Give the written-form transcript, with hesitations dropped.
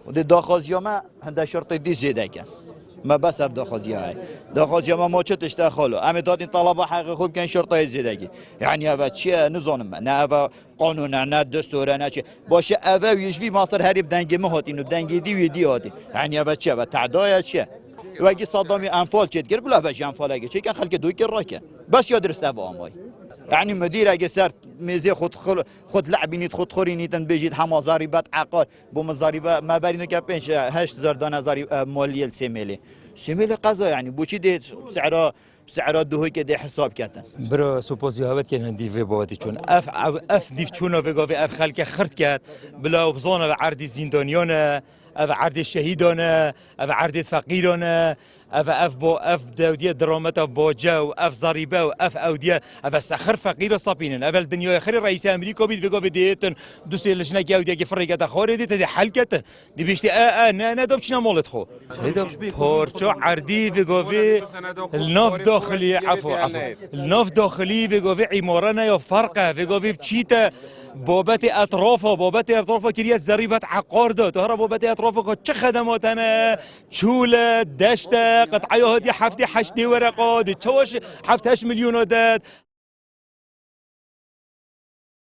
ودي داخازيا ما هنده شرطي دي زيده كان ما بس داخازيا هاي داخازيا ما چتش تخالو ام دادین طلبه حق خوب کن شرطای زیدگی یعنی اول چیه نزانم نه اول قانون نه دستور نه چی باشه اول یشوی ماستر هریب دنگی مهات اینو دنگی دی هاتی یعنی اول چیه و تعدای چیه و اگه صدامی انفال چت گر بلا وجه انفال اگه چه کن خلک دوی کر راکن بس یاد درست اوامای يعني مدير اگه سر میزه خود لعبینید خود خورینید بجید همه ضریبت عقار بوم ضریبه ما برینو که 8000 دانه ضریب مالی سیمیل قضا يعني بوچی ده سعر دوهی که ده حساب کردن برا سوپوزی هاوت کن هندی و بادی چون اف دیف چونه و گاوی اف خلک خرد کرد بلا بزانه و عردی زندانیانه اف عرض شهیدانه اف عرض فقیرانه اف با اف دودیه درامت با جو اف ضریبه و اف اودیه اف سخر فقیر صابینن اول دنیا خیر رئیس امریکا بید و دیتن دوستی لشنا گودیه که فرقت خارجی دی حل کت دی بیشتی نه دام چینا مالت خو هدا پارچا عردی و گاوی الناف داخلی عفو الناف داخلی و گاوی عمارانه یا فرقه و گاوی چیته بابت اطرافه کریت ضریبت عقار داد هر بابت اطرافه چه خدماتنا چول دشت قطعه هدی 7 8 ورقات چوش 7 8 میلیون داد